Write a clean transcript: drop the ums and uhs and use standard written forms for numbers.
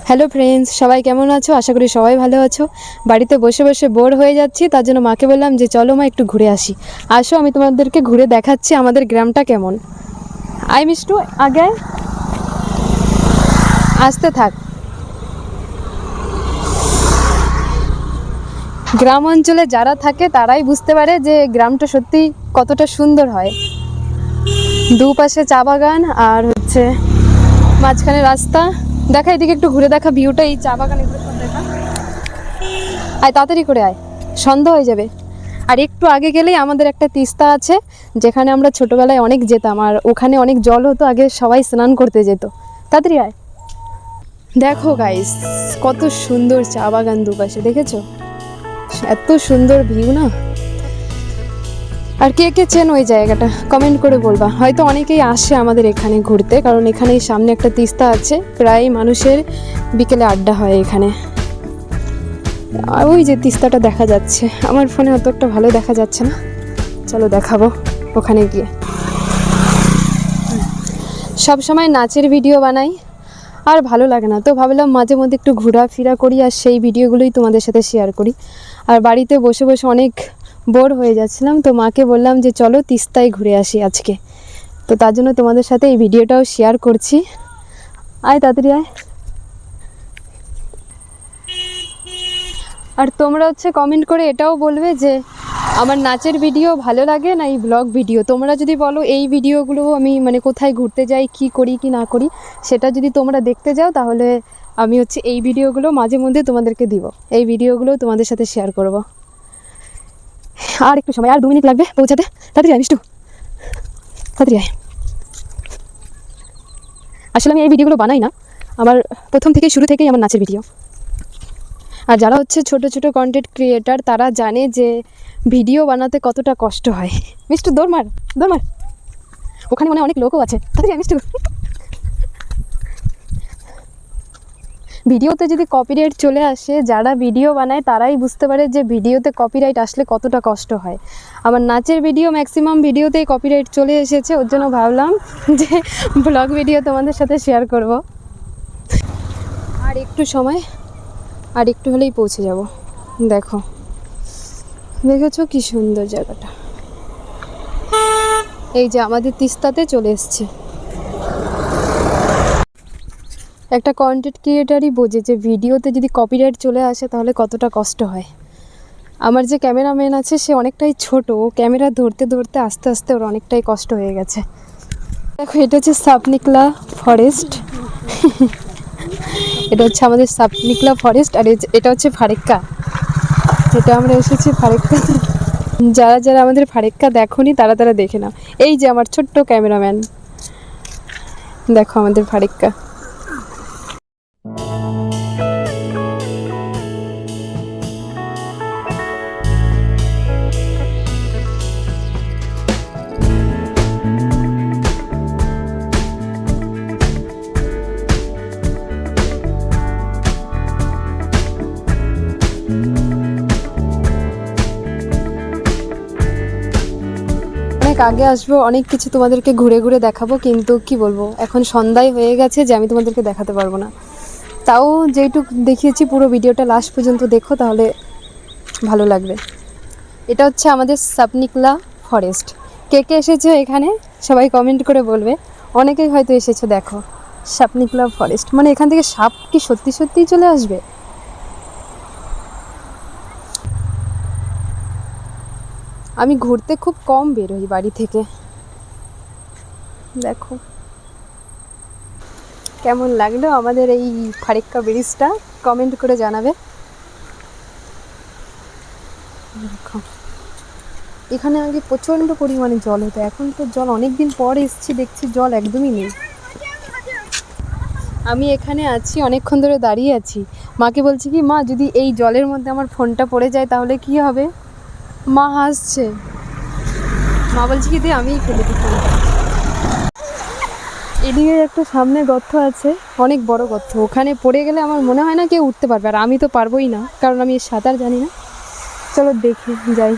Hello friends, সবাই কেমন আছো? আশা করি সবাই ভালো আছো। বাড়িতে বসে বসে বোর হয়ে যাচ্ছি, তার জন্য মাকে বললাম যে চলো মা একটু ঘুরে আসি। আসো, আমি তোমাদেরকে ঘুরে দেখাচ্ছি আমাদের গ্রামটা কেমন। আই মিষ্টু, আগে আসতে থাক। গ্রাম অঞ্চলে যারা থাকে তারাই বুঝতে পারে যে গ্রামটা সত্যি কতটা সুন্দর হয়। দুপাশে চা বাগান আর হচ্ছে মাঝখানে রাস্তা। দেখা, এদিকে একটু ঘুরে দেখা ভিউটা, এই চা বাগান এগুলো সব দেখা। আয় তাড়াতাড়ি করে আয়, সন্ধ্যা হয়ে যাবে। আর একটু আগে গেলেই আমাদের একটা তিস্তা আছে, যেখানে আমরা ছোটোবেলায় অনেক যেতাম, আর ওখানে অনেক জল হতো, আগে সবাই স্নান করতে যেত। তাড়াতাড়ি আয়। দেখো গাইস, কত সুন্দর চা বাগান দুপাশে, দেখেছো? এত সুন্দর ভিউ না। আর কে কে চেন ওই জায়গাটা কমেন্ট করে বলবা। হয়তো অনেকেই আসে আমাদের এখানে ঘুরতে, কারণ এখানেই সামনে একটা তিস্তা আছে, প্রায় মানুষের বিকেলে আড্ডা হয় এখানে। আর ওই যে তিস্তাটা দেখা যাচ্ছে, আমার ফোনে অত একটা ভালো দেখা যাচ্ছে না, চলো দেখাবো ওখানে গিয়ে। সব সময় নাচের ভিডিও বানাই আর ভালো লাগে না, তো ভাবলাম মাঝে মধ্যে একটু ঘোরাফেরা করি আর সেই ভিডিওগুলোই তোমাদের সাথে শেয়ার করি। আর বাড়িতে বসে বসে অনেক বোর হয়ে যাচ্ছিলাম, তো মাকে বললাম যে চলো তিস্তায় ঘুরে আসি আজকে। তো তার জন্য তোমাদের সাথে এই ভিডিওটাও শেয়ার করছি। আয় তাড়াতাড়ি আয়। আর তোমরা হচ্ছে কমেন্ট করে এটাও বলবে যে আমার নাচের ভিডিও ভালো লাগে না এই ব্লগ ভিডিও। তোমরা যদি বলো এই ভিডিওগুলো আমি মানে কোথায় ঘুরতে যাই, কি করি কি না করি, সেটা যদি তোমরা দেখতে যাও, তাহলে আমি হচ্ছে এই ভিডিওগুলো মাঝে মধ্যে তোমাদেরকে দিব, এই ভিডিওগুলো তোমাদের সাথে শেয়ার করব। আর একটু সময়, আর 2 মিনিট লাগবে পৌঁছাতে। তাড়াতাড়ি আয় মিষ্টু, তাড়াতাড়ি আয়। আসলে আমি এই ভিডিওগুলো বানাই না, আমার প্রথম থেকে শুরু থেকেই আমার নাচের ভিডিও। আর যারা হচ্ছে ছোট ছোট কন্টেন্ট ক্রিয়েটার, তারা জানে যে ভিডিও বানাতে কতটা কষ্ট হয়। মিষ্টু দৌড় মার, দৌড় মার। ওখানে মানে অনেক লোকও আছে, তাড়াতাড়ি মিষ্টু। ভিডিওতে যদি কপিরাইট চলে আসে, যারা ভিডিও বানায় তারাই বুঝতে পারে যে ভিডিওতে কপিরাইট আসলে কতটা কষ্ট হয়। আমার নাচের ভিডিও ম্যাক্সিমাম ভিডিওতেই কপিরাইট চলে এসেছে, ওর জন্য ভাবলাম যে ব্লগ ভিডিও তোমাদের সাথে শেয়ার করব। আর একটু সময়, আর একটু হলেই পৌঁছে যাব। দেখো, দেখেছো কি সুন্দর জায়গাটা? এই যে আমাদের তিস্তাতে চলে এসছে। একটা কন্টেন্ট ক্রিয়েটারই বোঝে যে ভিডিওতে যদি কপিরাইট চলে আসে তাহলে কতটা কষ্ট হয়। আমার যে ক্যামেরাম্যান আছে সে অনেকটাই ছোট, ও ক্যামেরা ধরতে ধরতে আস্তে আস্তে ওর অনেকটাই কষ্ট হয়ে গেছে। দেখো, এটা হচ্ছে সাপনিকলা ফরেস্ট। এটা হচ্ছে আমাদের সাপনিকলা ফরেস্ট, আর এটা হচ্ছে ফারেক্কা। এটা আমরা এসেছি ফারেক্কা। যারা যারা আমাদের ফারেক্কা দেখোনি তারা তারা দেখে নাও। এই যে আমার ছোট্ট ক্যামেরাম্যান, দেখো আমাদের ফারেক্কা। অনেক আগে আসবো, অনেক কিছু তোমাদেরকে ঘুরে ঘুরে দেখাবো, কিন্তু কি বলবো, এখন সন্ধ্যায় হয়ে গেছে যে আমি তোমাদেরকে দেখাতে পারবো না। তাও যেইটুকু দেখিয়েছি পুরো ভিডিওটা লাস্ট পর্যন্ত দেখো, তাহলে ভালো লাগবে। এটা হচ্ছে আমাদের সাপনিকলা ফরেস্ট। কে কে এসেছো এখানে সবাই কমেন্ট করে বলবে। অনেকেই হয়তো এসেছো। দেখো, সাপনিকলা ফরেস্ট মানে এখান থেকে সাপ কি সত্যি সত্যিই চলে আসবে? আমি ঘুরতে খুব কম বেরোই বাড়ি থেকে। দেখো কেমন লাগলো আমাদের এই ফারেক্কা ব্রিজটা, কমেন্ট করে জানাবে। দেখো, এখানে আগে প্রচণ্ড পরিমাণে জল হতো, এখন তো জল অনেক দিন পর এসেছি, দেখছি জল একদমই নেই। আমি এখানে আছি, অনেকক্ষণ ধরে দাঁড়িয়ে আছি। মাকে বলছি কি, মা যদি এই জলের মধ্যে আমার ফোনটা পড়ে যায় তাহলে কি হবে? মা হাসছে। মা বলছি কি, দিয়ে আমিই ফেলে দিই ফোনটা। এদিকে একটা সামনে গর্ত আছে, অনেক বড় গর্ত, ওখানে পড়ে গেলে আমার মনে হয় না কেউ উঠতে পারবে, আর আমি তো পারবোই না কারণ আমি সাঁতার জানি না। চলো দেখি যাই।